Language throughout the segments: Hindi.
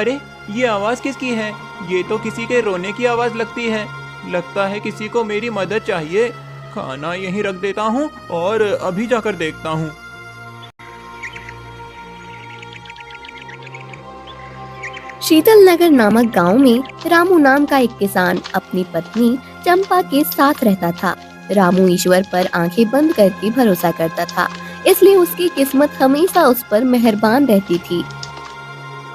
अरे ये आवाज किसकी है? ये तो किसी के रोने की आवाज लगती है। लगता है किसी को मेरी मदद चाहिए। खाना यहीं रख देता हूँ और अभी जाकर देखता हूँ। शीतल नगर नामक गांव में रामू नाम का एक किसान अपनी पत्नी चंपा के साथ रहता था। रामू ईश्वर पर आंखें बंद करके भरोसा करता था, इसलिए उसकी किस्मत हमेशा उस पर मेहरबान रहती थी।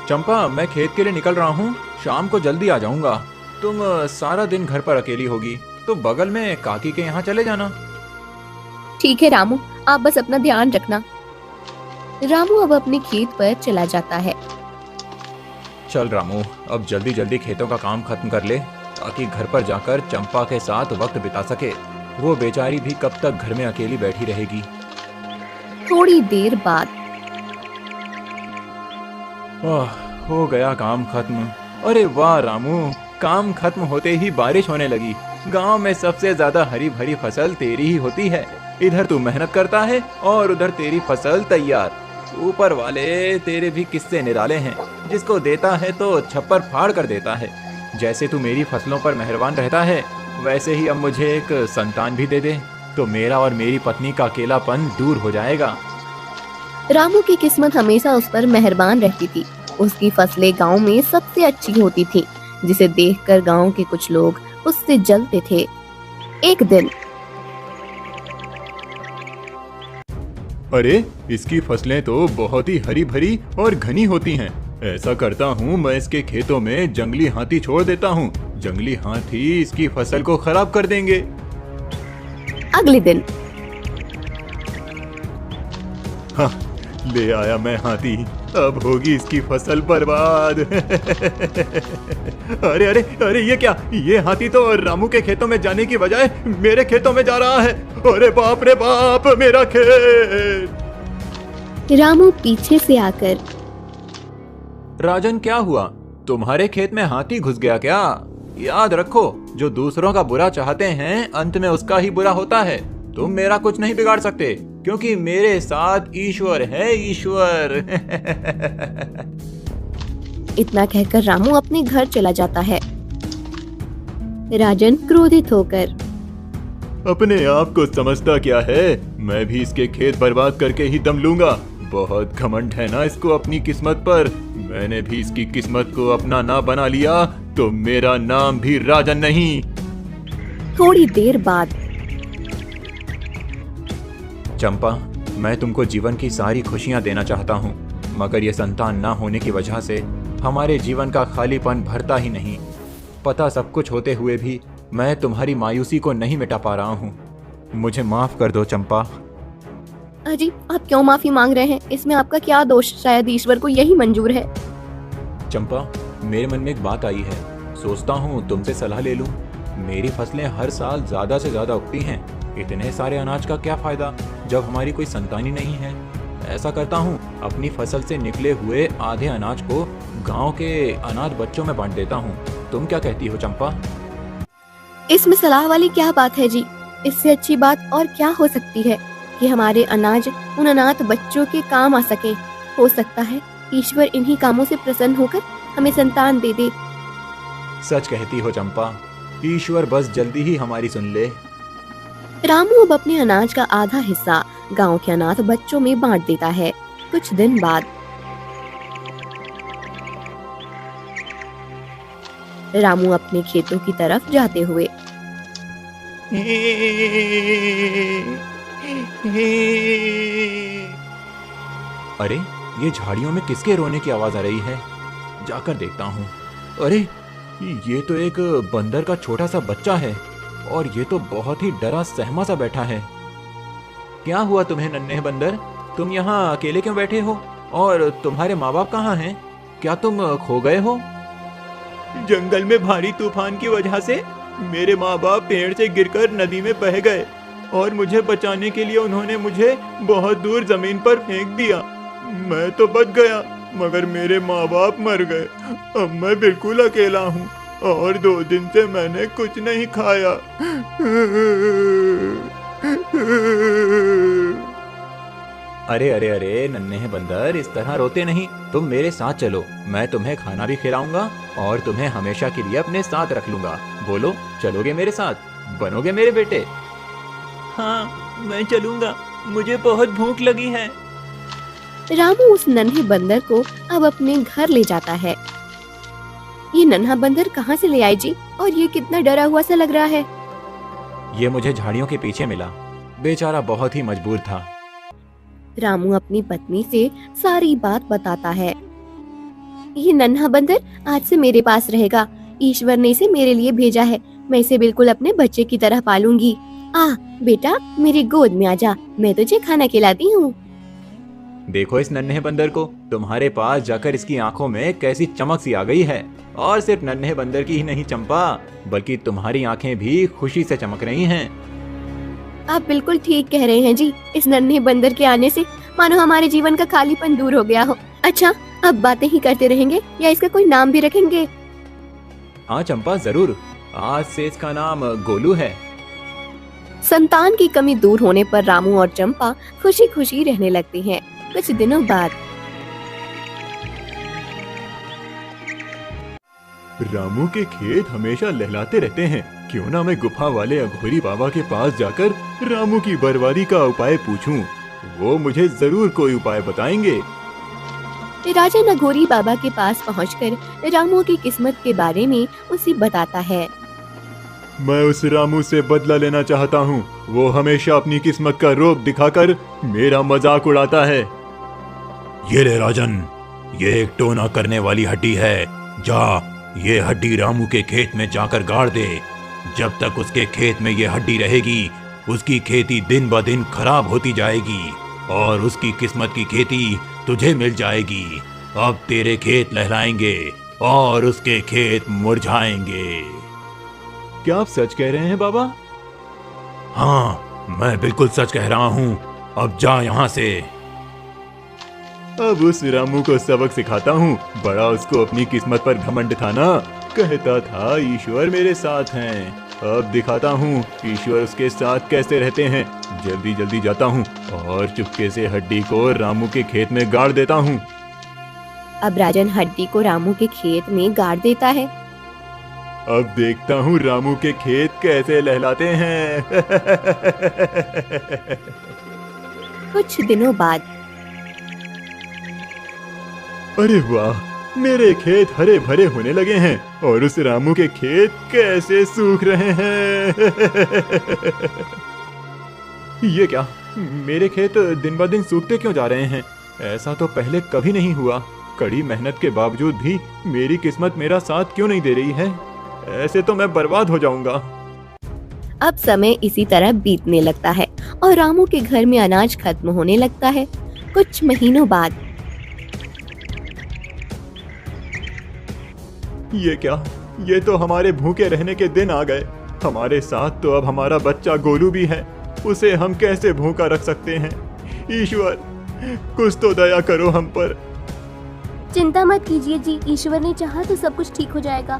चंपा, मैं खेत के लिए निकल रहा हूँ। शाम को जल्दी आ जाऊंगा। तुम सारा दिन घर पर अकेली होगी तो बगल में काकी के यहाँ चले जाना। ठीक है रामू, आप बस अपना ध्यान रखना। रामू अब अपने खेत पर चला जाता है। चल रामू, अब जल्दी जल्दी खेतों का काम खत्म कर ले ताकि घर पर जाकर चंपा के साथ वक्त बिता सके। वो बेचारी भी कब तक घर में अकेली बैठी रहेगी। थोड़ी देर बाद हो गया काम खत्म। अरे वाह रामू, काम खत्म होते ही बारिश होने लगी। गांव में सबसे ज्यादा हरी भरी फसल तेरी ही होती है। इधर तू मेहनत करता है और उधर तेरी फसल तैयार। ऊपर वाले तेरे भी किस्से निराले हैं। जिसको देता है तो छप्पर फाड़ कर देता है। जैसे तू मेरी फसलों पर मेहरबान रहता है, वैसे ही अब मुझे एक संतान भी दे दे तो मेरा और मेरी पत्नी का अकेलापन दूर हो जाएगा। रामू की किस्मत हमेशा उस पर मेहरबान रहती थी। उसकी फसलें गांव में सबसे अच्छी होती थी, जिसे देखकर गांव के कुछ लोग उससे जलते थे। एक दिन अरे इसकी फसलें तो बहुत ही हरी भरी और घनी होती हैं। ऐसा करता हूँ, मैं इसके खेतों में जंगली हाथी छोड़ देता हूँ। जंगली हाथी इसकी फसल को खराब कर देंगे। अगले दिन हाँ, ले आया मैं हाथी। अब होगी इसकी फसल बर्बाद। अरे अरे अरे, ये क्या? ये हाथी तो रामू के खेतों में जाने की बजाय मेरे खेतों में जा रहा है। अरे बाप रे बाप, मेरा खेत! रामू पीछे से आकर, राजन क्या हुआ? तुम्हारे खेत में हाथी घुस गया क्या? याद रखो, जो दूसरों का बुरा चाहते हैं अंत में उसका ही बुरा होता है। तुम मेरा कुछ नहीं बिगाड़ सकते क्योंकि मेरे साथ ईश्वर है, ईश्वर। इतना कहकर रामू अपने घर चला जाता है। राजन क्रोधित होकर, अपने आप को समझता क्या है? मैं भी इसके खेत बर्बाद करके ही दम लूंगा। बहुत घमंड है ना इसको अपनी किस्मत पर। मैंने भी इसकी किस्मत को अपना ना बना लिया तो मेरा नाम भी राजन नहीं। थोड़ी देर बाद चंपा, मैं तुमको जीवन की सारी खुशियां देना चाहता हूँ, मगर ये संतान ना होने की वजह से हमारे जीवन का खालीपन भरता ही नहीं। पता सब कुछ होते हुए भी मैं तुम्हारी मायूसी को नहीं मिटा पा रहा हूँ। मुझे माफ कर दो चंपा। अजी, आप क्यों माफी मांग रहे हैं? इसमें आपका क्या दोष? शायद ईश्वर को यही मंजूर है। चंपा, मेरे मन में एक बात आई है। सोचता हूँ तुमसे सलाह ले लूँ। मेरी फसलें हर साल ज्यादा से ज्यादा उगती हैं। इतने सारे अनाज का क्या फायदा जब हमारी कोई संतान ही नहीं है। ऐसा करता हूँ, अपनी फसल से निकले हुए आधे अनाज को गांव के अनाथ बच्चों में बांट देता हूँ। तुम क्या कहती हो चंपा? इसमें सलाह वाली क्या बात है जी? इससे अच्छी बात और क्या हो सकती है कि हमारे अनाज उन अनाथ बच्चों के काम आ सके। हो सकता है ईश्वर इन्हीं कामों से प्रसन्न होकर हमें संतान दे दे। सच कहती हो चंपा, ईश्वर बस जल्दी ही हमारी सुन ले। रामू अब अपने अनाज का आधा हिस्सा गांव के अनाथ बच्चों में बांट देता है। कुछ दिन बाद रामू अपने खेतों की तरफ जाते हुए, अरे ये झाड़ियों में किसके रोने की आवाज आ रही है? जाकर देखता हूँ। अरे ये तो एक बंदर का छोटा सा बच्चा है और ये तो बहुत ही डरा सहमा सा बैठा है। क्या हुआ तुम्हें नन्हे बंदर? तुम यहाँ अकेले क्यों बैठे हो? और तुम्हारे माँ बाप कहाँ हैं? क्या तुम खो गए हो? जंगल में भारी तूफान की वजह से मेरे माँ बाप पेड़ से गिरकर नदी में बह गए और मुझे बचाने के लिए उन्होंने मुझे बहुत दूर जमीन पर फेंक दिया। मैं तो बच गया मगर मेरे माँ बाप मर गए। अब मैं बिल्कुल अकेला हूँ और 2 दिन से मैंने कुछ नहीं खाया। अरे अरे अरे नन्हे बंदर, इस तरह रोते नहीं। तुम मेरे साथ चलो, मैं तुम्हें खाना भी खिलाऊंगा और तुम्हें हमेशा के लिए अपने साथ रख लूंगा। बोलो, चलोगे मेरे साथ? बनोगे मेरे बेटे? हाँ, मैं चलूंगा, मुझे बहुत भूख लगी है। रामू उस नन्हे बंदर को अब अपने घर ले जाता है। ये नन्हा बंदर कहाँ से ले आए जी? और ये कितना डरा हुआ सा लग रहा है। ये मुझे झाड़ियों के पीछे मिला, बेचारा बहुत ही मजबूर था। रामू अपनी पत्नी से सारी बात बताता है। ये नन्हा बंदर आज से मेरे पास रहेगा। ईश्वर ने इसे मेरे लिए भेजा है। मैं इसे बिल्कुल अपने बच्चे की तरह पालूंगी। आ बेटा, मेरी गोद में आजा, मैं तुझे खाना खिलाती हूँ। देखो इस नन्हे बंदर को, तुम्हारे पास जाकर इसकी आंखों में कैसी चमक सी आ गई है। और सिर्फ नन्हे बंदर की ही नहीं चंपा, बल्कि तुम्हारी आंखें भी खुशी से चमक रही हैं। आप बिल्कुल ठीक कह रहे हैं जी। इस नन्हे बंदर के आने से मानो हमारे जीवन का खालीपन दूर हो गया हो। अच्छा, अब बातें ही करते रहेंगे या इसका कोई नाम भी रखेंगे? हाँ चंपा, जरूर। आज से इसका नाम गोलू है। संतान की कमी दूर होने पर रामू और चंपा खुशी खुशी रहने लगते हैं। कुछ दिनों बाद रामू के खेत हमेशा लहलाते रहते हैं। क्यों ना मैं गुफा वाले अघोरी बाबा के पास जाकर रामू की बर्बादी का उपाय पूछूं। वो मुझे जरूर कोई उपाय बताएंगे। राजन अघोरी बाबा के पास पहुंचकर रामू की किस्मत के बारे में उसे बताता है। मैं उस रामू से बदला लेना चाहता हूँ। वो हमेशा अपनी किस्मत का रोब दिखाकर मेरा मजाक उड़ाता है। ये ले राजन, ये एक टोना करने वाली हड्डी है। जा, ये हड्डी रामू के खेत में जाकर गाड़ दे। जब तक उसके खेत में ये हड्डी रहेगी, उसकी खेती दिन ब दिन खराब होती जाएगी और उसकी किस्मत की खेती तुझे मिल जाएगी। अब तेरे खेत लहराएंगे और उसके खेत मुरझाएंगे। क्या आप सच कह रहे हैं बाबा? हाँ, मैं बिल्कुल सच कह रहा हूँ। अब जा यहाँ से। अब उस रामू को सबक सिखाता हूँ। बड़ा उसको अपनी किस्मत पर घमंड था ना। कहता था ईश्वर मेरे साथ हैं। अब दिखाता हूँ ईश्वर उसके साथ कैसे रहते हैं। जल्दी जल्दी जाता हूँ और चुपके से हड्डी को रामू के खेत में गाड़ देता हूँ। अब राजन हड्डी को रामू के खेत में गाड़ देता है। अब देखता हूँ रामू के खेत कैसे लहलाते हैं। कुछ दिनों बाद अरे वाह, मेरे खेत हरे भरे होने लगे हैं और उस रामू के खेत कैसे सूख रहे हैं। ये क्या, मेरे खेत दिन ब दिन सूखते क्यों जा रहे हैं? ऐसा तो पहले कभी नहीं हुआ। कड़ी मेहनत के बावजूद भी मेरी किस्मत मेरा साथ क्यों नहीं दे रही है? ऐसे तो मैं बर्बाद हो जाऊंगा। अब समय इसी तरह बीतने लगता है और रामू के घर में अनाज खत्म होने लगता है। कुछ महीनों बाद ये क्या, ये तो हमारे भूखे रहने के दिन आ गए। हमारे साथ तो अब हमारा बच्चा गोलू भी है। उसे हम कैसे भूखा रख सकते हैं? ईश्वर, कुछ तो दया करो हम पर। चिंता मत कीजिए जी, ईश्वर ने चाहा तो सब कुछ ठीक हो जाएगा।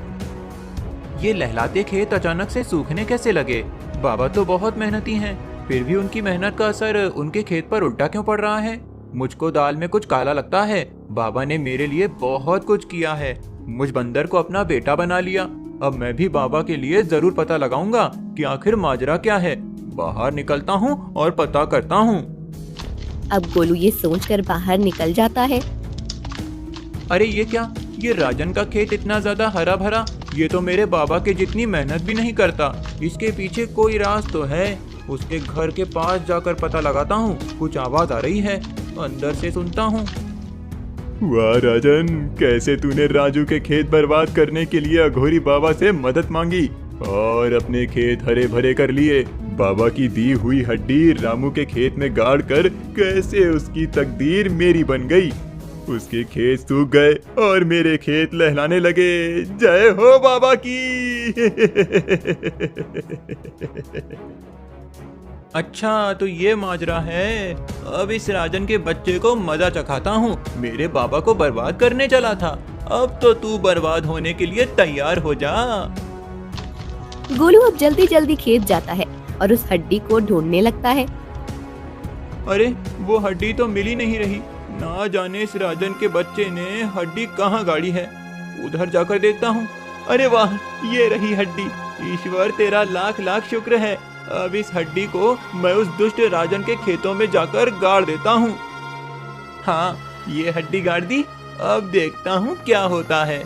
ये लहलाते खेत अचानक से सूखने कैसे लगे? बाबा तो बहुत मेहनती हैं, फिर भी उनकी मेहनत का असर उनके खेत पर उल्टा क्यों पड़ रहा है? मुझको दाल में कुछ काला लगता है। बाबा ने मेरे लिए बहुत कुछ किया है। मुझ बंदर को अपना बेटा बना लिया। अब मैं भी बाबा के लिए जरूर पता लगाऊंगा कि आखिर माजरा क्या है। बाहर निकलता हूँ और पता करता हूँ। अब गोलू ये सोचकर बाहर निकल जाता है। अरे ये क्या, ये राजन का खेत इतना ज्यादा हरा भरा, ये तो मेरे बाबा के जितनी मेहनत भी नहीं करता। इसके पीछे कोई राज तो है। उसके घर के पास जाकर पता लगाता हूँ। कुछ आवाज आ रही है, अंदर से सुनता हूँ। वाह राजन, कैसे तूने राजू के खेत बर्बाद करने के लिए अघोरी बाबा से मदद मांगी और अपने खेत हरे भरे कर लिए। बाबा की दी हुई हड्डी रामू के खेत में गाड़ कर कैसे उसकी तकदीर मेरी बन गई। उसके खेत सूख गए और मेरे खेत लहलाने लगे। जय हो बाबा की। अच्छा, तो ये माजरा है। अब इस राजन के बच्चे को मजा चखाता हूँ। मेरे बाबा को बर्बाद करने चला था, अब तो तू बर्बाद होने के लिए तैयार हो जा। गोलू अब जल्दी जल्दी खेत जाता है और उस हड्डी को ढूंढने लगता है। अरे वो हड्डी तो मिल ही नहीं रही। ना जाने इस राजन के बच्चे ने हड्डी कहाँ गाड़ी है। उधर जाकर देखता हूँ। अरे वाह, ये रही हड्डी। ईश्वर तेरा लाख लाख शुक्र है। अब इस हड्डी को मैं उस दुष्ट राजन के खेतों में जाकर गाड़ देता हूँ। हाँ, ये हड्डी गाड़ दी। अब देखता हूँ क्या होता है।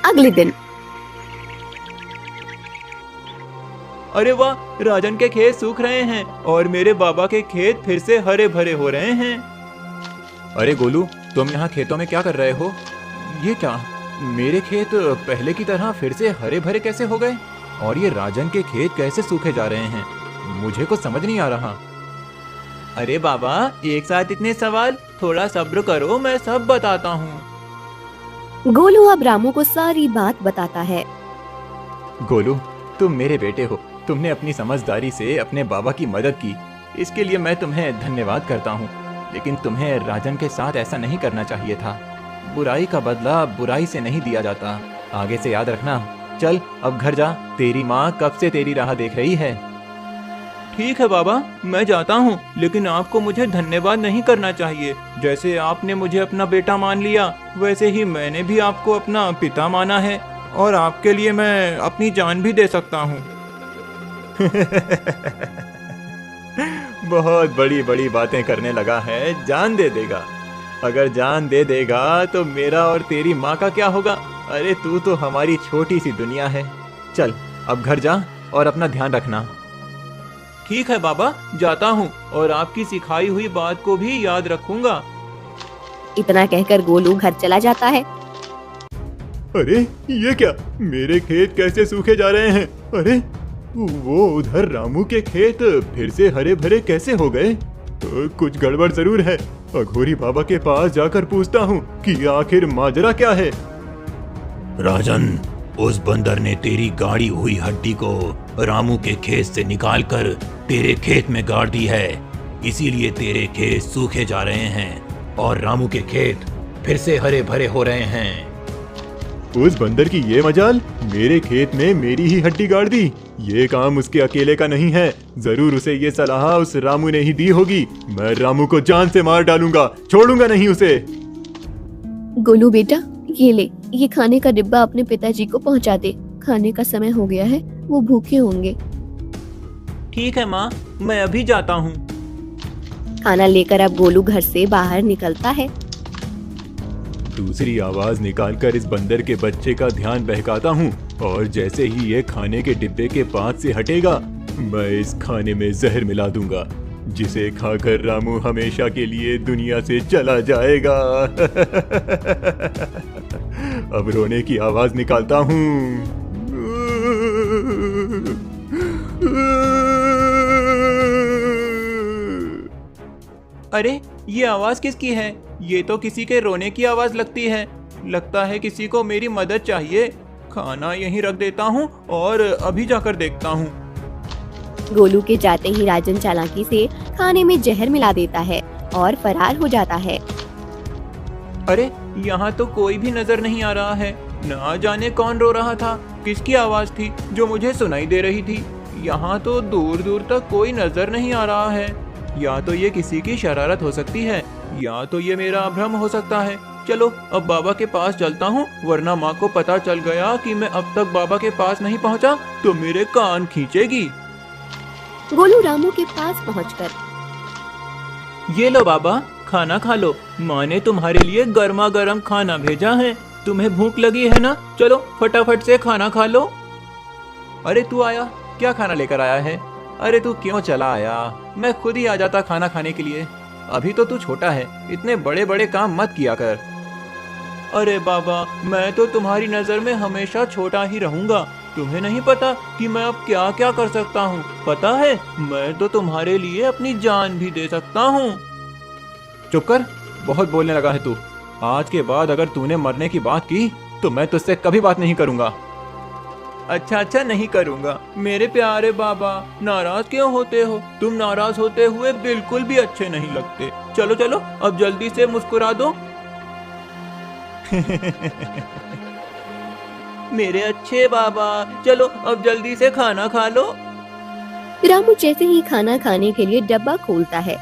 अगले दिन अरे वाह, राजन के खेत सूख रहे हैं और मेरे बाबा के खेत फिर से हरे भरे हो रहे हैं। अरे गोलू, तुम यहाँ खेतों में क्या कर रहे हो? ये क्या, मेरे खेत पहले की तरह फिर से हरे भरे कैसे हो गए और ये राजन के खेत कैसे सूखे जा रहे हैं? मुझे कुछ समझ नहीं आ रहा। अरे बाबा, एक साथ इतने सवाल, थोड़ा सब्र करो, मैं सब बताता हूँ। गोलू अब रामू को सारी बात बताता है। गोलू, तुम मेरे बेटे हो। तुमने अपनी समझदारी से अपने बाबा की मदद की, इसके लिए मैं तुम्हें धन्यवाद करता हूँ। लेकिन तुम्हें राजन के साथ ऐसा नहीं करना चाहिए था। बुराई का बदला बुराई से नहीं दिया जाता, आगे से याद रखना। चल अब घर जा, तेरी माँ कब से तेरी राह देख रही है। ठीक है बाबा, मैं जाता हूँ, लेकिन आपको मुझे धन्यवाद नहीं करना चाहिए। जैसे आपने मुझे अपना बेटा मान लिया, वैसे ही मैंने भी आपको अपना पिता माना है और आपके लिए मैं अपनी जान भी दे सकता हूँ। बहुत बड़ी बड़ी बातें करने लगा है, जान दे देगा। अगर जान दे देगा तो मेरा और तेरी माँ का क्या होगा? अरे तू तो हमारी छोटी सी दुनिया है। चल अब घर जा और अपना ध्यान रखना। ठीक है बाबा, जाता हूँ और आपकी सिखाई हुई बात को भी याद रखूंगा। इतना कहकर गोलू घर चला जाता है। अरे ये क्या, मेरे खेत कैसे सूखे जा रहे हैं? अरे वो उधर रामू के खेत फिर से हरे भरे कैसे हो गए? कुछ गड़बड़ जरूर है। अघोरी बाबा के पास जाकर पूछता हूँ कि आखिर माजरा क्या है। राजन, उस बंदर ने तेरी गाड़ी हुई हड्डी को रामू के खेत से निकालकर तेरे खेत में गाड़ दी है। इसीलिए तेरे खेत सूखे जा रहे हैं और रामू के खेत फिर से हरे भरे हो रहे हैं। उस बंदर की ये मजाल, मेरे खेत में मेरी ही हड्डी गाड़ दी। ये काम उसके अकेले का नहीं है, जरूर उसे ये सलाह उस रामू ने ही दी होगी। मैं रामू को जान से मार डालूंगा, छोड़ूंगा नहीं उसे। गोलू बेटा, ये ले, ये खाने का डिब्बा अपने पिताजी को पहुंचा दे। खाने का समय हो गया है, वो भूखे होंगे। ठीक है माँ, मैं अभी जाता हूँ। खाना लेकर अब गोलू घर से बाहर निकलता है। दूसरी आवाज निकालकर इस बंदर के बच्चे का ध्यान बहकाता हूँ और जैसे ही ये खाने के डिब्बे के पास से हटेगा, मैं इस खाने में जहर मिला दूंगा, जिसे खाकर रामू हमेशा के लिए दुनिया से चला जाएगा। अब रोने की आवाज निकालता हूँ। अरे ये आवाज किसकी है? ये तो किसी के रोने की आवाज लगती है। लगता है किसी को मेरी मदद चाहिए। खाना यहीं रख देता हूँ और अभी जाकर देखता हूँ। गोलू के जाते ही राजन चालाकी से खाने में जहर मिला देता है और फरार हो जाता है। अरे यहाँ तो कोई भी नजर नहीं आ रहा है। ना जाने कौन रो रहा था, किसकी आवाज थी जो मुझे सुनाई दे रही थी। यहाँ तो दूर दूर तक कोई नजर नहीं आ रहा है। या तो ये किसी की शरारत हो सकती है, या तो ये मेरा भ्रम हो सकता है। चलो अब बाबा के पास चलता हूँ, वरना माँ को पता चल गया कि मैं अब तक बाबा के पास नहीं पहुँचा तो मेरे कान खींचेगी। गोलू रामू के पास पहुंचकर, ये लो बाबा, खाना खा लो। माँ ने तुम्हारे लिए गर्मा गर्म खाना भेजा है। तुम्हें भूख लगी है ना? चलो फटाफट से खाना खा लो। अरे तू आया, क्या खाना लेकर आया है? अरे तू क्यों चला आया? मैं खुद ही आ जाता खाना खाने के लिए। अभी तो तू छोटा है, इतने बड़े बड़े काम मत किया कर। अरे बाबा, मैं तो तुम्हारी नजर में हमेशा छोटा ही रहूंगा। तुम्हें नहीं पता कि मैं अब क्या क्या कर सकता हूँ? पता है, मैं तो तुम्हारे लिए अपनी जान भी दे सकता हूँ। चुप कर, बहुत बोलने लगा है तू। आज के बाद अगर तूने मरने की बात की तो मैं तुझसे कभी बात नहीं करूंगा। अच्छा नहीं करूंगा। मेरे प्यारे बाबा, नाराज क्यों होते हो? तुम नाराज होते हुए बिल्कुल भी अच्छे नहीं लगते। चलो चलो अब जल्दी से मुस्कुरा दो। मेरे अच्छे बाबा, चलो अब जल्दी से खाना खा लो। रामू जैसे ही खाना खाने के लिए डब्बा खोलता है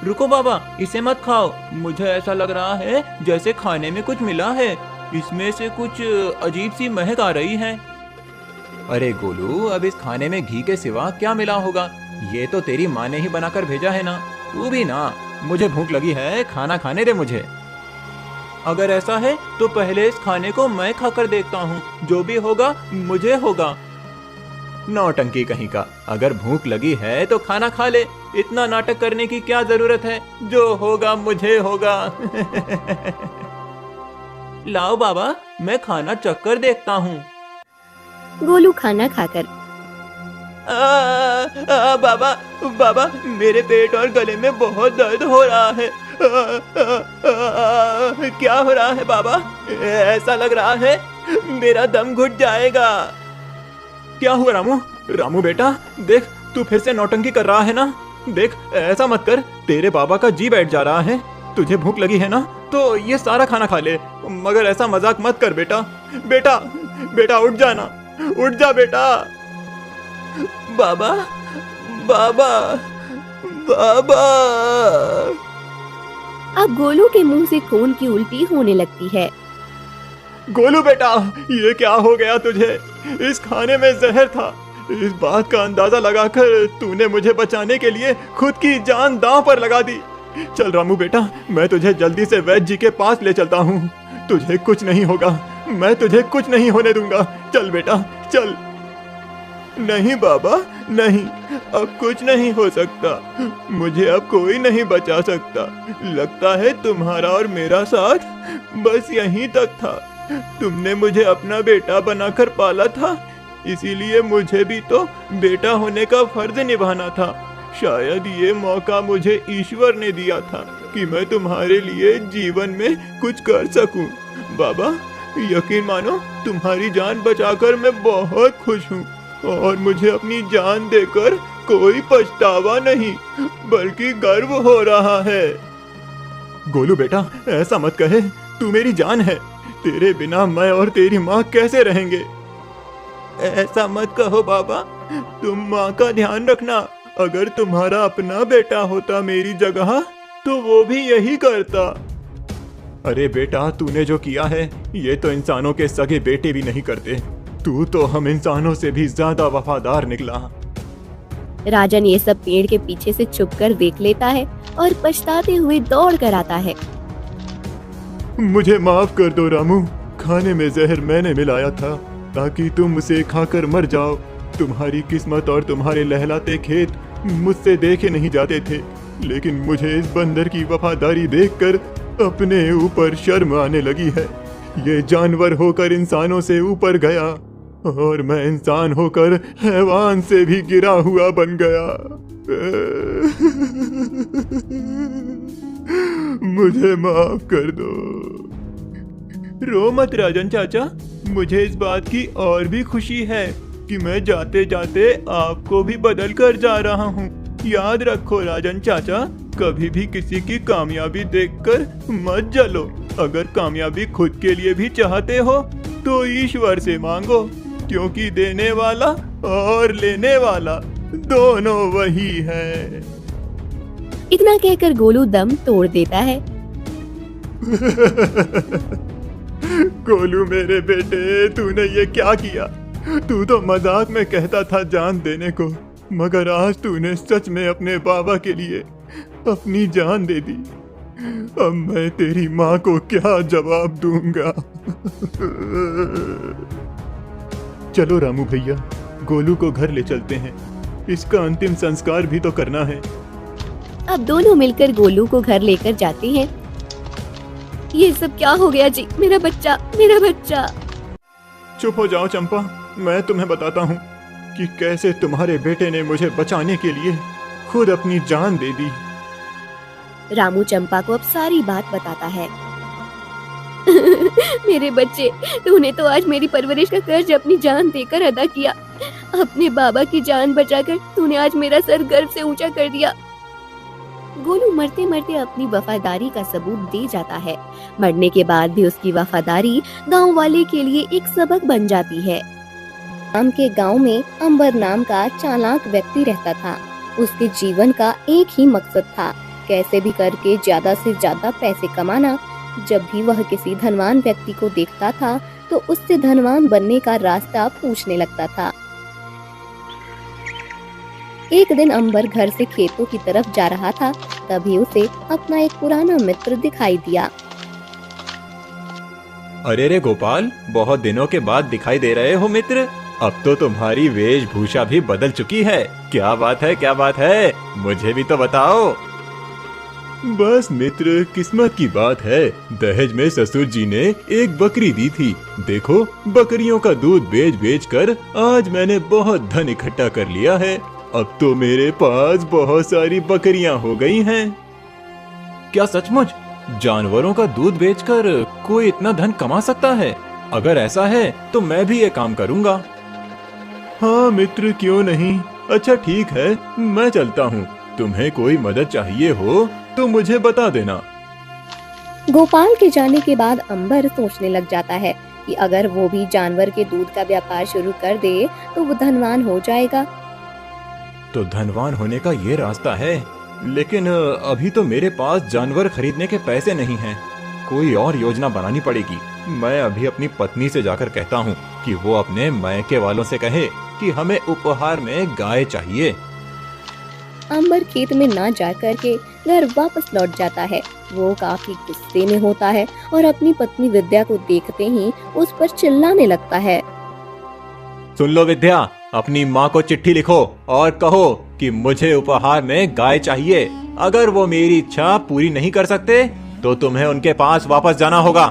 रुको बाबा, इसे मत खाओ। मुझे ऐसा लग रहा है जैसे खाने में कुछ मिला है। इसमें से कुछ अजीब सी महक आ रही है। अरे गोलू, अब इस खाने में घी के सिवा क्या मिला होगा? ये तो तेरी माँ ने ही बनाकर भेजा है ना। तू भी ना। मुझे भूख लगी है, खाना खाने दे मुझे। अगर ऐसा है तो पहले इस खाने को मैं खाकर देखता हूँ। जो भी होगा मुझे होगा। नौटंकी कहीं का। अगर भूख लगी है तो खाना खा ले। इतना नाटक करने की क्या जरूरत है? जो होगा मुझे होगा। लाओ बाबा, मैं खाना चखकर देखता हूँ। गोलू खाना खाकर बाबा, बाबा, मेरे पेट और गले में बहुत दर्द हो रहा है। क्या हो रहा है बाबा? ऐसा लग रहा है मेरा दम घुट जाएगा। क्या हुआ रामू? रामू बेटा, देख तू फिर से नौटंकी कर रहा है ना। देख, ऐसा मत कर, तेरे बाबा का जी बैठ जा रहा है। तुझे भूख लगी है ना तो ये सारा खाना खा ले, मगर ऐसा मजाक मत कर बेटा। बेटा, बेटा उठ जाना, उठ जा बेटा। बाबा, बाबा, बाबा। अब गोलू के मुंह से खून की उल्टी होने लगती है। गोलू बेटा, ये क्या हो गया तुझे? इस खाने में जहर था। इस बात का अंदाजा लगाकर तूने मुझे बचाने के लिए खुद की जान दांव पर लगा दी। चल रामू बेटा, मैं तुझे जल्दी से वैद्य जी के पास ले चलता हूँ। तुझे कुछ नहीं होगा, मैं तुझे कुछ नहीं होने दूंगा। चल बेटा, चल। नहीं बाबा, नहीं, अब कुछ नहीं हो सकता। मुझे अब कोई नहीं बचा सकता। लगता है तुम्हारा और मेरा साथ बस यहीं तक था। तुमने मुझे अपना बेटा बनाकर पाला था, इसीलिए मुझे भी तो बेटा होने का फर्ज निभाना था। शायद ये मौका मुझे ईश्वर ने दिया था कि मैं तुम्हारे लिए जीवन में कुछ कर सकूं। बाबा, यकीन मानो, तुम्हारी जान बचाकर मैं बहुत खुश हूँ और मुझे अपनी जान देकर कोई पछतावा नहीं, बल्कि गर्व हो रहा है। गोलू बेटा, ऐसा मत कहे, तू मेरी जान है। तेरे बिना मैं और तेरी माँ कैसे रहेंगे? ऐसा मत कहो बाबा, तुम माँ का ध्यान रखना। अगर तुम्हारा अपना बेटा होता मेरी जगह तो वो भी यही करता। अरे बेटा, तूने जो किया है ये तो इंसानों के सगे बेटे भी नहीं करते। तू तो हम इंसानों से भी ज्यादा वफादार निकला। राजन ये सब पेड़ के पीछे से छुपकर देख लेता है और पछताते हुए दौड़ कर आता है। मुझे माफ कर दो रामू, खाने में जहर मैंने मिलाया था ताकि तुम उसे खाकर मर जाओ। तुम्हारी किस्मत और तुम्हारे लहलाते खेत मुझसे देखे नहीं जाते थे, लेकिन मुझे इस बंदर की वफादारी देखकर अपने ऊपर शर्म आने लगी है। ये जानवर होकर इंसानों से ऊपर गया और मैं इंसान होकर हैवान से भी गिरा हुआ बन गया। मुझे माफ कर दो। रो मत राजन चाचा, मुझे इस बात की और भी खुशी है कि मैं जाते जाते आपको भी बदल कर जा रहा हूँ। याद रखो राजन चाचा, कभी भी किसी की कामयाबी देखकर मत जलो। अगर कामयाबी खुद के लिए भी चाहते हो तो ईश्वर से मांगो, क्योंकि देने वाला और लेने वाला दोनों वही है। इतना कहकर गोलू दम तोड़ देता है। गोलू मेरे बेटे, तूने ये क्या किया? तू तो मजाक में कहता था जान देने को, मगर आज तूने सच में अपने बाबा के लिए अपनी जान दे दी। अब मैं तेरी माँ को क्या जवाब दूंगा? चलो रामू भैया, गोलू को घर ले चलते हैं। इसका अंतिम संस्कार भी तो करना है। अब दोनों मिलकर गोलू को घर लेकर जाते हैं। ये सब क्या हो गया जी? मेरा बच्चा, मेरा बच्चा। चुप हो जाओ चंपा, मैं तुम्हें बताता हूँ कि कैसे तुम्हारे बेटे ने मुझे बचाने के लिए खुद अपनी जान दे दी। रामू चंपा को अब सारी बात बताता है। मेरे बच्चे, तूने तो आज मेरी परवरिश का कर्ज अपनी जान देकर अदा किया। अपने बाबा की जान बचाकर तूने आज मेरा सर गर्व से ऊंचा कर दिया। गोलू मरते मरते अपनी वफादारी का सबूत दे जाता है। मरने के बाद भी उसकी वफादारी गांव वाले के लिए एक सबक बन जाती है। राम के गांव में अंबर नाम का चालाक व्यक्ति रहता था। उसके जीवन का एक ही मकसद था, कैसे भी करके ज्यादा से ज्यादा पैसे कमाना। जब भी वह किसी धनवान व्यक्ति को देखता था तो उससे धनवान बनने का रास्ता पूछने लगता था। एक दिन अंबर घर से खेतों की तरफ जा रहा था, तभी उसे अपना एक पुराना मित्र दिखाई दिया। अरे रे गोपाल, बहुत दिनों के बाद दिखाई दे रहे हो मित्र। अब तो तुम्हारी वेशभूषा भी बदल चुकी है। क्या बात है, क्या बात है, मुझे भी तो बताओ। बस मित्र, किस्मत की बात है। दहेज में ससुर जी ने एक बकरी दी थी। देखो, बकरियों का दूध बेच बेच कर आज मैंने बहुत धन इकट्ठा कर लिया है। अब तो मेरे पास बहुत सारी बकरियां हो गई हैं। क्या सचमुच? जानवरों का दूध बेचकर कोई इतना धन कमा सकता है? अगर ऐसा है तो मैं भी ये काम करूंगा। हाँ मित्र, क्यों नहीं। अच्छा ठीक है, मैं चलता हूँ। तुम्हें कोई मदद चाहिए हो तो मुझे बता देना। गोपाल के जाने के बाद अंबर सोचने लग जाता है कि अगर वो भी जानवर के दूध का व्यापार शुरू कर दे तो वो धनवान हो जाएगा। तो धनवान होने का ये रास्ता है, लेकिन अभी तो मेरे पास जानवर खरीदने के पैसे नहीं हैं। कोई और योजना बनानी पड़ेगी। मैं अभी अपनी पत्नी से जाकर कहता हूँ कि वो अपने मायके वालों से कहे कि हमें उपहार में गाय चाहिए। अंबर खेत में ना जा करके घर वापस लौट जाता है। वो काफी गुस्से में होता है और अपनी पत्नी विद्या को देखते ही उस पर चिल्लाने लगता है। सुन लो विद्या, अपनी माँ को चिट्ठी लिखो और कहो कि मुझे उपहार में गाय चाहिए। अगर वो मेरी इच्छा पूरी नहीं कर सकते तो तुम्हें उनके पास वापस जाना होगा।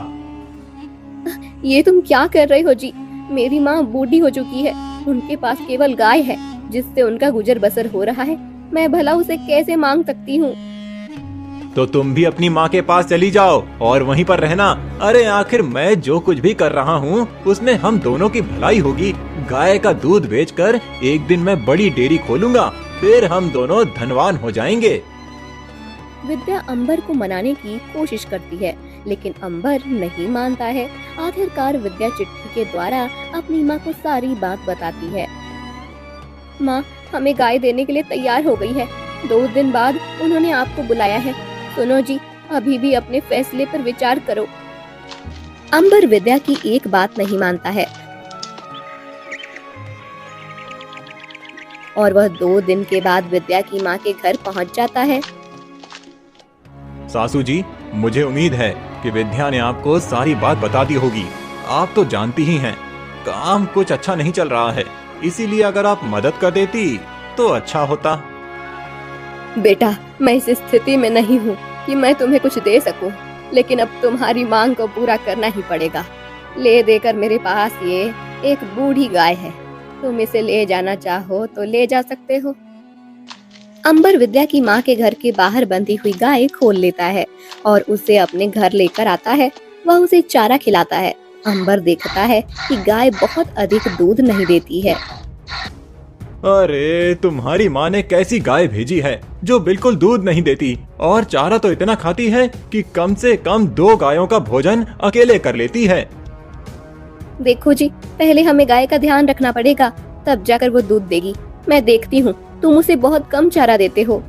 ये तुम क्या कर रहे हो जी? मेरी माँ बूढ़ी हो चुकी है, उनके पास केवल गाय है जिससे उनका गुजर बसर हो रहा है। मैं भला उसे कैसे मांग सकती हूँ? तो तुम भी अपनी माँ के पास चली जाओ और वहीं पर रहना। अरे आखिर मैं जो कुछ भी कर रहा हूँ उसमें हम दोनों की भलाई होगी। गाय का दूध बेचकर एक दिन मैं बड़ी डेयरी खोलूंगा, फिर हम दोनों धनवान हो जाएंगे। विद्या अंबर को मनाने की कोशिश करती है, लेकिन अंबर नहीं मानता है। आखिरकार विद्या चिट्ठी के द्वारा अपनी माँ को सारी बात बताती है। माँ हमें गाय देने के लिए तैयार हो गई है। 2 दिन बाद उन्होंने आपको बुलाया है। सुनो जी, अभी भी अपने फैसले पर विचार करो। अंबर विद्या की एक बात नहीं मानता है और वह 2 दिन के बाद विद्या की माँ के घर पहुँच जाता है। सासू जी, मुझे उम्मीद है कि विद्या ने आपको सारी बात बता दी होगी। आप तो जानती ही हैं, काम कुछ अच्छा नहीं चल रहा है, इसीलिए अगर आप मदद कर देती तो अच्छा होता। बेटा, मैं इस स्थिति में नहीं हूँ कि मैं तुम्हें कुछ दे सकूं, लेकिन अब तुम्हारी मांग को पूरा करना ही पड़ेगा। ले देकर मेरे पास ये एक बूढ़ी गाय है, तुम इसे ले जाना चाहो तो ले जा सकते हो। अंबर विद्या की माँ के घर के बाहर बंधी हुई गाय खोल लेता है और उसे अपने घर लेकर आता है। वह उसे चारा खिलाता है। अंबर देखता है कि गाय बहुत अधिक दूध नहीं देती है। अरे तुम्हारी माँ ने कैसी गाय भेजी है जो बिल्कुल दूध नहीं देती और चारा तो इतना खाती है कि कम से कम 2 गायों का भोजन अकेले कर लेती है। देखो जी, पहले हमें गाय का ध्यान रखना पड़ेगा, तब जाकर वो दूध देगी। मैं देखती हूँ, तुम उसे बहुत कम चारा देते हो।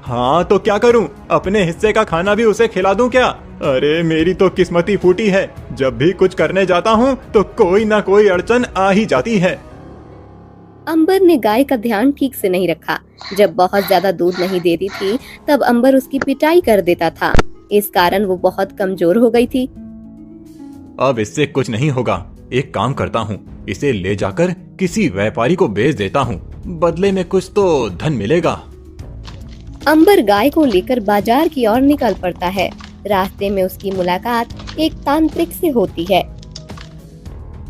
हाँ तो क्या करूं? अपने हिस्से का खाना भी उसे खिला दूं क्या? अरे मेरी तो किस्मत ही फूटी है। जब भी कुछ करने जाता हूँ तो कोई ना कोई अड़चन आ ही जाती है। अंबर ने गाय का ध्यान ठीक से नहीं रखा। जब बहुत ज्यादा दूध नहीं देती थी तब अंबर उसकी पिटाई कर देता था। इस कारण वो बहुत कमजोर हो गई थी। अब इससे कुछ नहीं होगा। एक काम करता हूँ, इसे ले जाकर किसी व्यापारी को बेच देता हूँ, बदले में कुछ तो धन मिलेगा। अंबर गाय को लेकर बाजार की ओर निकल पड़ता है। रास्ते में उसकी मुलाकात एक तांत्रिक से होती है।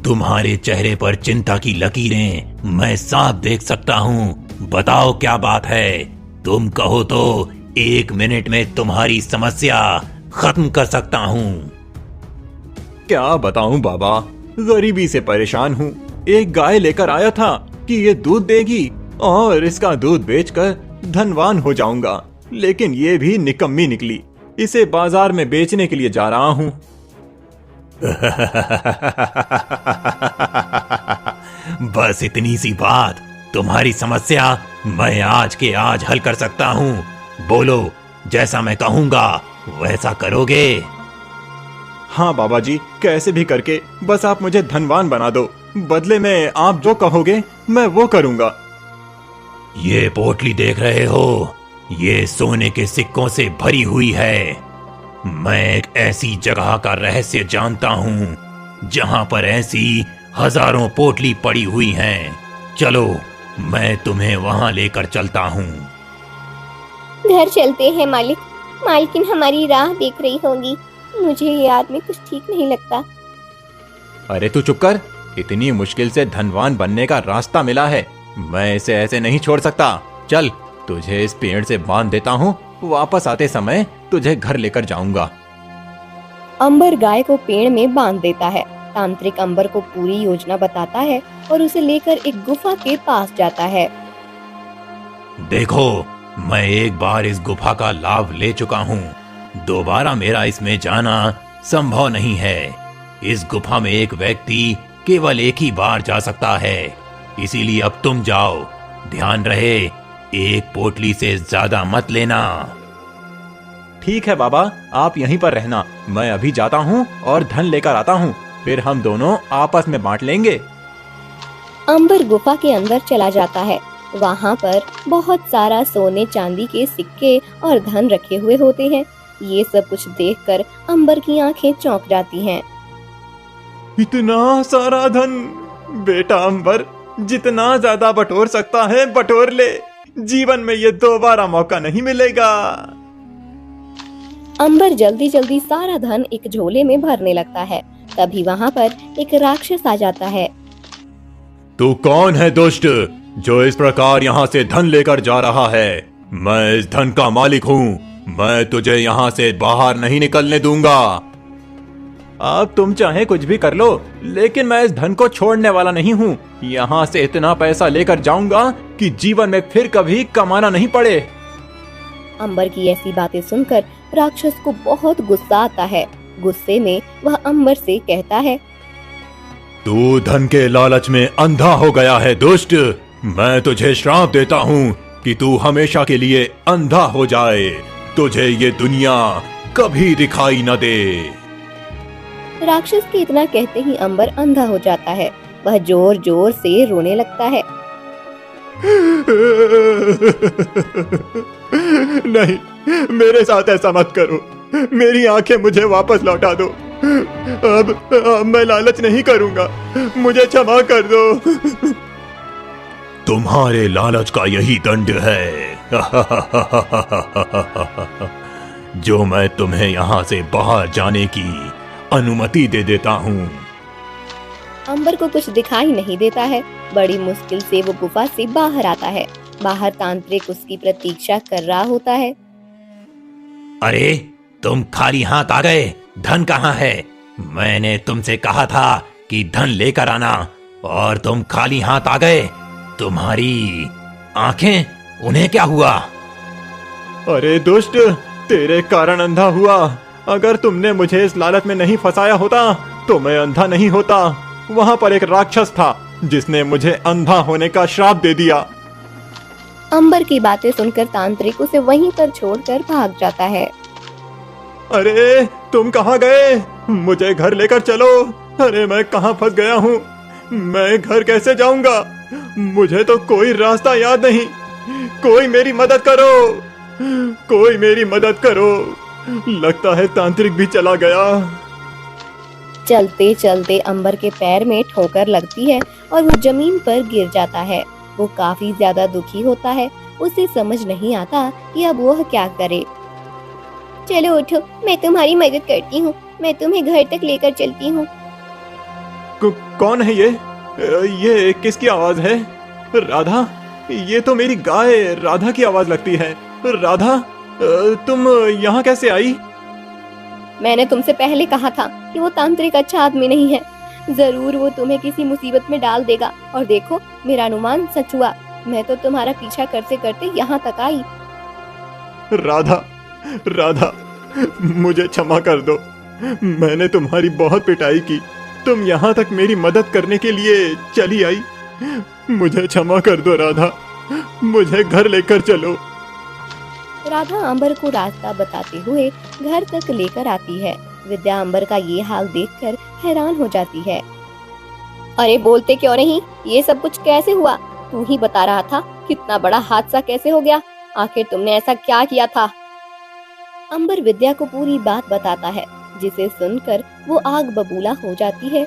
तुम्हारे चेहरे पर चिंता की लकीरें मैं साफ देख सकता हूँ। बताओ क्या बात है? तुम कहो तो 1 मिनट में तुम्हारी समस्या खत्म कर सकता हूँ। क्या बताऊं बाबा, गरीबी से परेशान हूँ। एक गाय लेकर आया था कि ये दूध देगी और इसका दूध बेचकर धनवान हो जाऊंगा, लेकिन ये भी निकम्मी निकली। इसे बाजार में बेचने के लिए जा रहा हूँ। बस इतनी सी बात, तुम्हारी समस्या मैं आज के आज हल कर सकता हूँ। बोलो जैसा मैं कहूंगा वैसा करोगे? हाँ बाबा जी, कैसे भी करके बस आप मुझे धनवान बना दो। बदले में आप जो कहोगे मैं वो करूंगा। ये पोटली देख रहे हो, ये सोने के सिक्कों से भरी हुई है। मैं एक ऐसी जगह का रहस्य जानता हूँ जहाँ पर ऐसी हजारों पोटली पड़ी हुई हैं। चलो मैं तुम्हें वहाँ लेकर चलता हूँ। घर चलते हैं मालिक। मालकिन हमारी राह देख रही होगी। मुझे ये आदमी कुछ ठीक नहीं लगता। अरे तू चुप कर, इतनी मुश्किल से धनवान बनने का रास्ता मिला है, मैं इसे ऐसे नहीं छोड़ सकता। चल तुझे इस पेड़ से बांध देता हूँ, वापस आते समय तुझे घर लेकर जाऊंगा। अंबर गाय को पेड़ में बांध देता है। तांत्रिक अंबर को पूरी योजना बताता है और उसे लेकर एक गुफा के पास जाता है। देखो, मैं एक बार इस गुफा का लाभ ले चुका हूँ, दोबारा मेरा इसमें जाना संभव नहीं है। इस गुफा में एक व्यक्ति केवल एक ही बार जा सकता है, इसीलिए अब तुम जाओ। ध्यान रहे, एक पोटली से ज्यादा मत लेना। ठीक है बाबा, आप यहीं पर रहना, मैं अभी जाता हूँ और धन लेकर आता हूँ, फिर हम दोनों आपस में बांट लेंगे। अंबर गुफा के अंदर चला जाता है। वहाँ पर बहुत सारा सोने चांदी के सिक्के और धन रखे हुए होते हैं। ये सब कुछ देखकर अंबर की आंखें चौंक जाती हैं। इतना सारा धन! बेटा अंबर, जितना ज्यादा बटोर सकता है बटोर ले, जीवन में ये दोबारा मौका नहीं मिलेगा। अंबर जल्दी जल्दी सारा धन एक झोले में भरने लगता है। तभी वहाँ पर एक राक्षस आ जाता है। तू कौन है दुष्ट, जो इस प्रकार यहाँ से धन लेकर जा रहा है? मैं इस धन का मालिक हूँ, मैं तुझे यहाँ से बाहर नहीं निकलने दूंगा। अब तुम चाहे कुछ भी कर लो, लेकिन मैं इस धन को छोड़ने वाला नहीं हूँ। यहाँ से इतना पैसा लेकर जाऊंगा कि जीवन में फिर कभी कमाना नहीं पड़े। अंबर की ऐसी बातें सुनकर राक्षस को बहुत गुस्सा आता है। गुस्से में वह अंबर से कहता है, तू धन के लालच में अंधा हो गया है दुष्ट। मैं तुझे श्राप देता हूँ कि तू हमेशा के लिए अंधा हो जाए, तुझे ये दुनिया कभी दिखाई न दे। राक्षस के इतना कहते ही अंबर अंधा हो जाता है। वह जोर जोर से रोने लगता है। नहीं, मेरे साथ ऐसा मत करो, मेरी आंखें मुझे वापस लौटा दो। अब मैं लालच नहीं करूंगा, मुझे क्षमा कर दो। तुम्हारे लालच का यही दंड है जो मैं तुम्हें यहाँ से बाहर जाने की अनुमति दे देता हूँ। अंबर को कुछ दिखाई नहीं देता है। बड़ी मुश्किल से वो गुफा से बाहर आता है। बाहर तांत्रिक उसकी प्रतीक्षा कर रहा होता है। अरे तुम खाली हाथ आ गए, धन कहाँ है? मैंने तुमसे कहा था कि धन लेकर आना, और तुम खाली हाथ आ गए। तुम्हारी आंखें, उन्हें क्या हुआ? अरे दुष्ट, तेरे कारण अंधा हुआ। अगर तुमने मुझे इस लालच में नहीं फंसाया होता तो मैं अंधा नहीं होता। वहाँ पर एक राक्षस था जिसने मुझे अंधा होने का श्राप दे दिया। अंबर की बातें सुनकर तांत्रिक उसे वहीं पर छोड़कर भाग जाता है। अरे तुम कहाँ गए? मुझे घर लेकर चलो। अरे मैं कहाँ फंस गया हूँ, मैं घर कैसे जाऊंगा? मुझे तो कोई रास्ता याद नहीं। कोई मेरी मदद करो, कोई मेरी मदद करो। लगता है तांत्रिक भी चला गया। चलते चलते अंबर के पैर में ठोकर लगती है और वो जमीन पर गिर जाता है। वो काफी ज्यादा दुखी होता है। उसे समझ नहीं आता कि अब वह क्या करे। चलो उठो, मैं तुम्हारी मदद करती हूँ। मैं तुम्हें घर तक लेकर चलती हूँ। कौन है ये किसकी आवाज है? राधा? ये तो मेरी गाय राधा की आवाज लगती है। राधा, तुम यहाँ कैसे आई? मैंने तुमसे पहले कहा था कि वो तांत्रिक अच्छा आदमी नहीं है। जरूर वो तुम्हें किसी मुसीबत में डाल देगा। और देखो, मेरा अनुमान सच हुआ। मैं तो तुम्हारा पीछा करते करते यहाँ तक आई। राधा, राधा, मुझे क्षमा कर दो। मैंने तुम्हारी बहुत पिटाई की। तुम यहाँ तक मेरी मदद करने के लिए चली आई। मुझे क्षमा कर दो राधा, मुझे घर लेकर चलो। राधा अंबर को रास्ता बताते हुए घर तक लेकर आती है। विद्या अंबर का ये हाल देखकर हैरान हो जाती है। अरे बोलते क्यों नहीं? ये सब कुछ कैसे हुआ? तू ही बता रहा था, कितना बड़ा हादसा कैसे हो गया? आखिर तुमने ऐसा क्या किया था? अंबर विद्या को पूरी बात बताता है, जिसे सुनकर वो आग बबूला हो जाती है।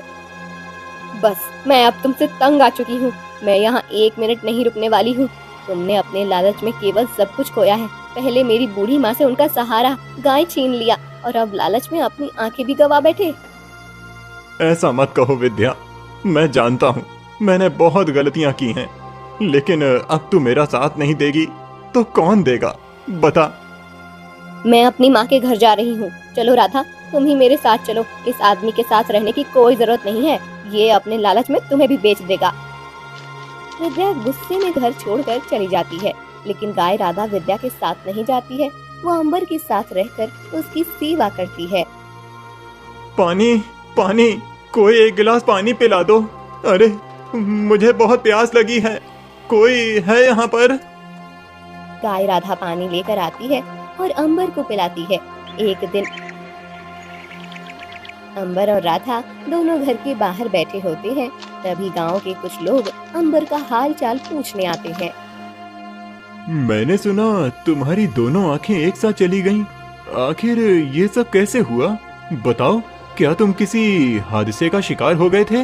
बस मैं अब तुमसे तंग आ चुकी हूँ। मैं यहाँ 1 मिनट नहीं रुकने वाली हूँ। तुमने अपने लालच में केवल सब कुछ खोया है। पहले मेरी बूढ़ी माँ से उनका सहारा, गाय छीन लिया, और अब लालच में अपनी आंखें भी गवा बैठे। ऐसा मत कहो विद्या, मैं जानता हूँ मैंने बहुत गलतियाँ की हैं, लेकिन अब तू मेरा साथ नहीं देगी तो कौन देगा, बता। मैं अपनी माँ के घर जा रही हूँ। चलो राधा, तुम ही मेरे साथ चलो। इस आदमी के साथ रहने की कोई जरूरत नहीं है। ये अपने लालच में तुम्हें भी बेच देगा। विद्या गुस्से में घर छोड़कर चली जाती है, लेकिन गाय राधा विद्या के साथ नहीं जाती है। वो अंबर के साथ रहकर उसकी सेवा करती है। पानी पानी, कोई एक गिलास पानी पिला दो। अरे मुझे बहुत प्यास लगी है, कोई है यहाँ पर? गाय राधा पानी लेकर आती है और अंबर को पिलाती है। एक दिन अंबर और राधा दोनों घर के बाहर बैठे होते हैं। तभी गांव के कुछ लोग अंबर का हाल चाल पूछने आते हैं। मैंने सुना तुम्हारी दोनों आंखें एक साथ चली गईं। आखिर ये सब कैसे हुआ? बताओ, क्या तुम किसी हादसे का शिकार हो गए थे?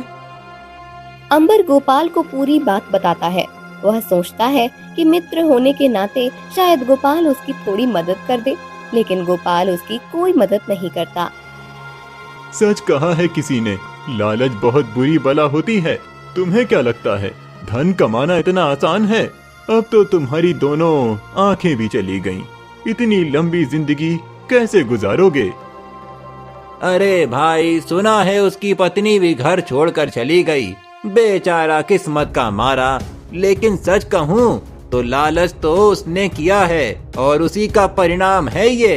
अंबर गोपाल को पूरी बात बताता है। वह सोचता है कि मित्र होने के नाते शायद गोपाल उसकी थोड़ी मदद कर दे, लेकिन गोपाल उसकी कोई मदद नहीं करता। सच कहा है किसी ने, लालच बहुत बुरी बला होती है। तुम्हें क्या लगता है धन कमाना इतना आसान है? अब तो तुम्हारी दोनों आंखें भी चली गईं। इतनी लंबी जिंदगी कैसे गुजारोगे? अरे भाई, सुना है उसकी पत्नी भी घर छोड़कर चली गई। बेचारा किस्मत का मारा। लेकिन सच कहूँ तो लालच तो उसने किया है और उसी का परिणाम है ये।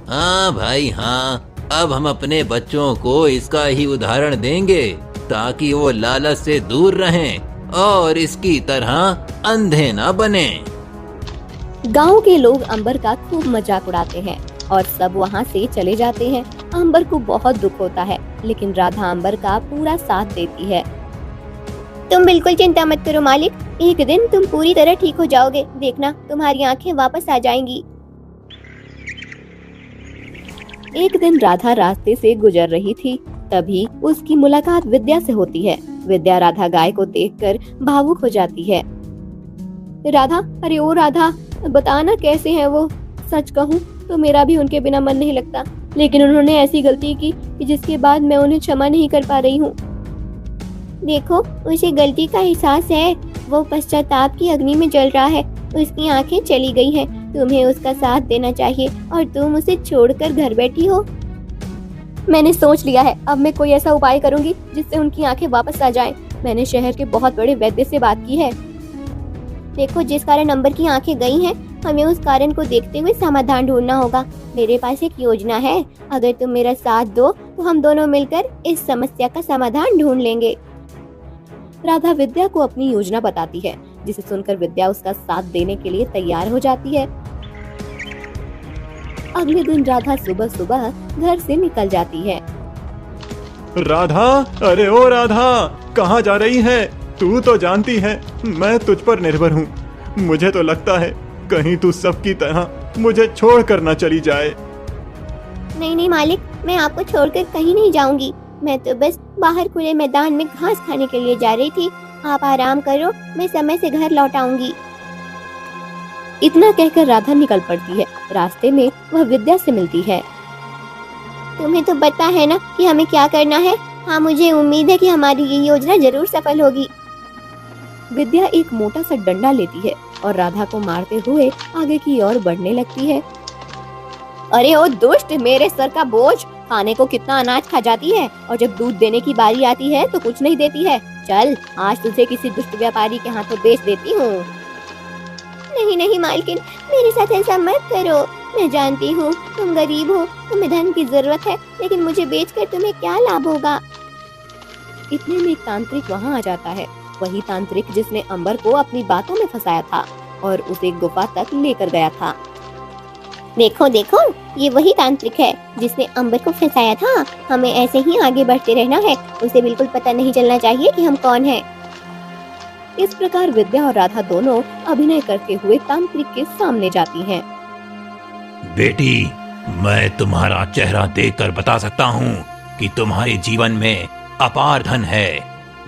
हाँ भाई हाँ, अब हम अपने बच्चों को इसका ही उदाहरण देंगे ताकि वो लालच से दूर रहें और इसकी तरह अंधे न बने। गांव के लोग अंबर का खूब मजाक उड़ाते हैं और सब वहां से चले जाते हैं। अंबर को बहुत दुख होता है, लेकिन राधा अंबर का पूरा साथ देती है। तुम बिल्कुल चिंता मत करो मालिक, एक दिन तुम पूरी तरह ठीक हो जाओगे। देखना, तुम्हारी आंखें वापस आ जाएंगी। एक दिन राधा रास्ते से गुजर रही थी, तभी उसकी मुलाकात विद्या से होती है। विद्या राधा गाय को देखकर भावुक हो जाती है। राधा, अरे ओ राधा, बताना कैसे हैं वो? सच कहूँ तो मेरा भी उनके बिना मन नहीं लगता, लेकिन उन्होंने ऐसी गलती की कि जिसके बाद मैं उन्हें क्षमा नहीं कर पा रही हूँ। देखो, उसे गलती का एहसास है। वो पश्चाताप की अग्नि में जल रहा है। उसकी आंखें चली गई हैं। तुम्हें उसका साथ देना चाहिए और तुम उसे छोड़कर घर बैठी हो। मैंने सोच लिया है, अब मैं कोई ऐसा उपाय करूंगी जिससे उनकी आंखें वापस आ जाएं। मैंने शहर के बहुत बड़े वैद्य से बात की है। देखो, जिस कारण अंबर की आंखें गई हैं, हमें उस कारण को देखते हुए समाधान ढूंढना होगा। मेरे पास एक योजना है। अगर तुम मेरा साथ दो तो हम दोनों मिलकर इस समस्या का समाधान ढूंढ लेंगे। राधा विद्या को अपनी योजना बताती है, जिसे सुनकर विद्या उसका साथ देने के लिए तैयार हो जाती है। अगले दिन राधा सुबह सुबह घर से निकल जाती है। राधा, अरे ओ राधा, कहाँ जा रही है? तू तो जानती है मैं तुझ पर निर्भर हूँ। मुझे तो लगता है कहीं तू सबकी तरह मुझे छोड़कर न चली जाए। नहीं नहीं मालिक, मैं आपको छोड़कर कहीं नहीं जाऊंगी। मैं तो बस बाहर खुले मैदान में घास खाने के लिए जा रही थी। आप आराम करो, मैं समय से घर लौट आऊंगी। इतना कहकर राधा निकल पड़ती है। रास्ते में वह विद्या से मिलती है। तुम्हें तो पता है ना कि हमें क्या करना है। हाँ, मुझे उम्मीद है कि हमारी ये योजना जरूर सफल होगी। विद्या एक मोटा सा डंडा लेती है और राधा को मारते हुए आगे की ओर बढ़ने लगती है। अरे ओ दुष्ट, मेरे सर का बोझ! खाने को कितना अनाज खा जाती है और जब दूध देने की बारी आती है तो कुछ नहीं देती है। चल, आज तुझे किसी दुष्ट व्यापारी के हाथों बेच देती हूँ। नहीं नहीं मालकिन, मेरे साथ ऐसा मत करो। मैं जानती हूँ तुम गरीब हो, तुम्हें धन की जरूरत है, लेकिन मुझे बेचकर तुम्हें क्या लाभ होगा? इतने में एक तांत्रिक वहाँ आ जाता है। वही तांत्रिक जिसने अंबर को अपनी बातों में फंसाया था और उसे गुफा तक लेकर गया था। देखो देखो, ये वही तांत्रिक है जिसने अंबर को फंसाया था। हमें ऐसे ही आगे बढ़ते रहना है, उसे बिल्कुल पता नहीं चलना चाहिए कि हम कौन हैं। इस प्रकार विद्या और राधा दोनों अभिनय करते हुए तांत्रिक के सामने जाती हैं। बेटी, मैं तुम्हारा चेहरा देखकर बता सकता हूँ कि तुम्हारे जीवन में अपार धन है,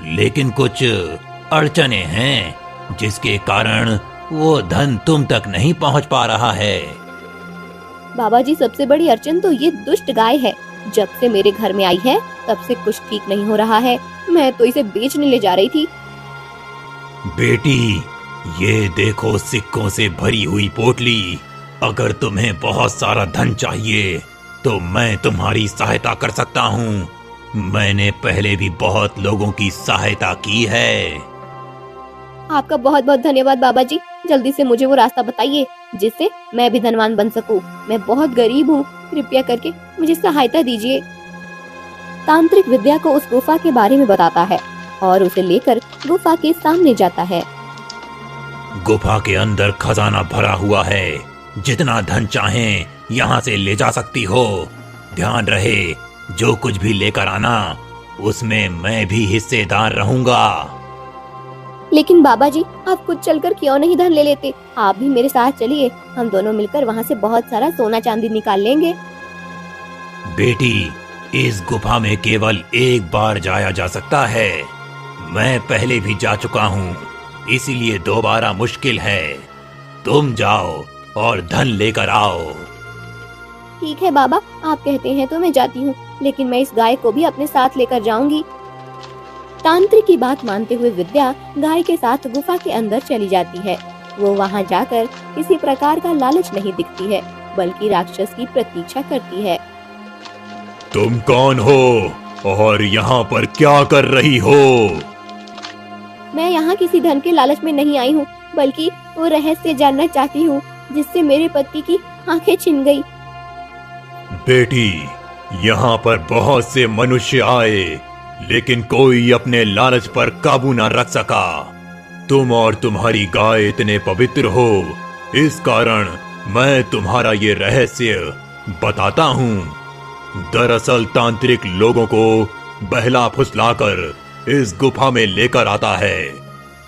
लेकिन कुछ अड़चने हैं जिसके कारण वो धन तुम तक नहीं पहुँच पा रहा है। बाबा जी, सबसे बड़ी अड़चन तो ये दुष्ट गाय है। जब से मेरे घर में आई है तब से कुछ ठीक नहीं हो रहा है। मैं तो इसे बेचने ले जा रही थी। बेटी, ये देखो सिक्कों से भरी हुई पोटली। अगर तुम्हें बहुत सारा धन चाहिए तो मैं तुम्हारी सहायता कर सकता हूँ। मैंने पहले भी बहुत लोगों की सहायता की है। आपका बहुत बहुत धन्यवाद बाबा जी। जल्दी से मुझे वो रास्ता बताइए जिससे मैं भी धनवान बन सकूं। मैं बहुत गरीब हूँ, कृपया करके मुझे सहायता दीजिए। तांत्रिक विद्या को उस गुफा के बारे में बताता है और उसे लेकर गुफा के सामने जाता है। गुफा के अंदर खजाना भरा हुआ है। जितना धन चाहें यहाँ से ले जा सकती हो। ध्यान रहे, जो कुछ भी लेकर आना उसमें मैं भी हिस्सेदार रहूंगा। लेकिन बाबा जी, आप खुद चलकर क्यों नहीं धन ले लेते? आप भी मेरे साथ चलिए, हम दोनों मिलकर वहाँ से बहुत सारा सोना चांदी निकाल लेंगे। बेटी, इस गुफा में केवल एक बार जाया जा सकता है। मैं पहले भी जा चुका हूँ, इसीलिए दोबारा मुश्किल है। तुम जाओ और धन लेकर आओ। ठीक है बाबा, आप कहते हैं तो मैं जाती हूँ, लेकिन मैं इस गाय को भी अपने साथ लेकर जाऊंगी। तांत्रिक की बात मानते हुए विद्या गाय के साथ गुफा के अंदर चली जाती है। वो वहाँ जाकर किसी प्रकार का लालच नहीं दिखती है, बल्कि राक्षस की प्रतीक्षा करती है। तुम कौन हो और यहाँ पर क्या कर रही हो? मैं यहाँ किसी धन के लालच में नहीं आई हूँ, बल्कि वो रहस्य जानना चाहती हूँ जिससे मेरे पति की आंखें छिन गई। बेटी, यहाँ पर बहुत से मनुष्य आए, लेकिन कोई अपने लालच पर काबू न रख सका। तुम और तुम्हारी गाय इतने पवित्र हो, इस कारण मैं तुम्हारा ये रहस्य बताता हूँ। दरअसल तांत्रिक लोगों को बहला फुसलाकर इस गुफा में लेकर आता है,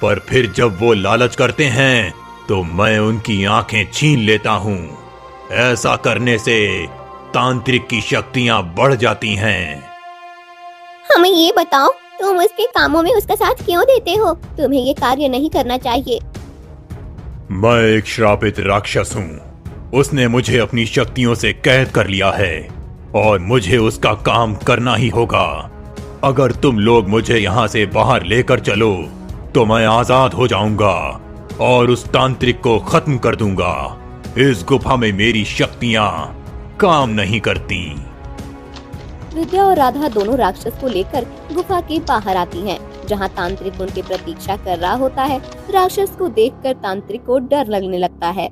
पर फिर जब वो लालच करते हैं तो मैं उनकी आंखें छीन लेता हूँ। ऐसा करने से तांत्रिक की शक्तियाँ बढ़ जाती हैं। हमें ये बताओ, तुम उसके कामों में उसका साथ क्यों देते हो? तुम्हें ये कार्य नहीं करना चाहिए। मैं एक श्रापित राक्षस हूँ। उसने मुझे अपनी शक्तियों से कैद कर लिया है और मुझे उसका काम करना ही होगा। अगर तुम लोग मुझे यहाँ से बाहर लेकर चलो तो मैं आजाद हो जाऊंगा और उस तांत्रिक को खत्म कर दूंगा। इस गुफा में मेरी शक्तियाँ काम नहीं करती। विद्या और राधा दोनों राक्षस को लेकर गुफा के बाहर आती हैं, जहां तांत्रिक उनकी प्रतीक्षा कर रहा होता है। राक्षस को देखकर तांत्रिक को डर लगने लगता है।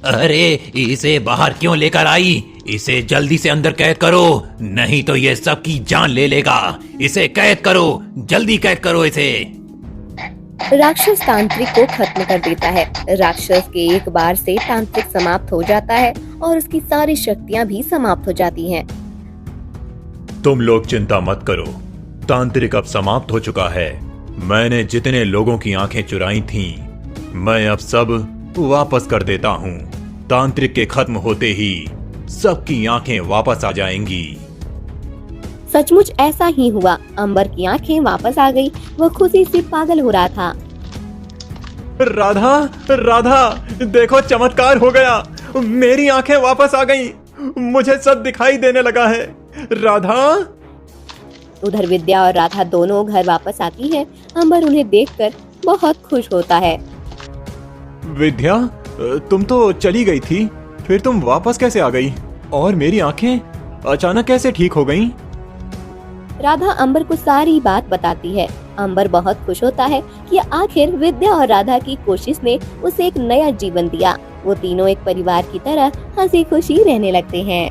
अरे, इसे बाहर क्यों लेकर आई? इसे जल्दी से अंदर कैद करो, नहीं तो ये सबकी जान ले लेगा। इसे कैद करो, जल्दी कैद करो इसे। राक्षस तांत्रिक को खत्म कर देता है। राक्षस के एक बार से तांत्रिक समाप्त हो जाता है और उसकी सारी शक्तियाँ भी समाप्त हो जाती हैं। तुम लोग चिंता मत करो, तांत्रिक अब समाप्त हो चुका है। मैंने जितने लोगों की आंखें चुराई थीं, मैं अब सब वापस कर देता हूँ। तांत्रिक के खत्म होते ही सबकी आंखें वापस आ जाएंगी। सचमुच ऐसा ही हुआ। अंबर की आंखें वापस आ गई। वो खुशी से पागल हो रहा था। राधा, राधा, देखो चमत्कार हो गया। मेरी आंखें वापस आ गईं। मुझे सब दिखाई देने लगा है। राधा। उधर विद्या और राधा दोनों घर वापस आती हैं। अंबर उन्हें देखकर बहुत खुश होता है। विद्या, तुम तो चली गई थी, फिर तुम वापस कैसे आ गई? और मेरी आंखें अचानक कैसे ठीक हो गईं? राधा अंबर को सारी बात बताती है। अंबर बहुत खुश होता है कि आखिर विद्या और राधा की कोशिश ने उसे एक नया जीवन दिया। वो तीनों एक परिवार की तरह हंसी खुशी रहने लगते हैं।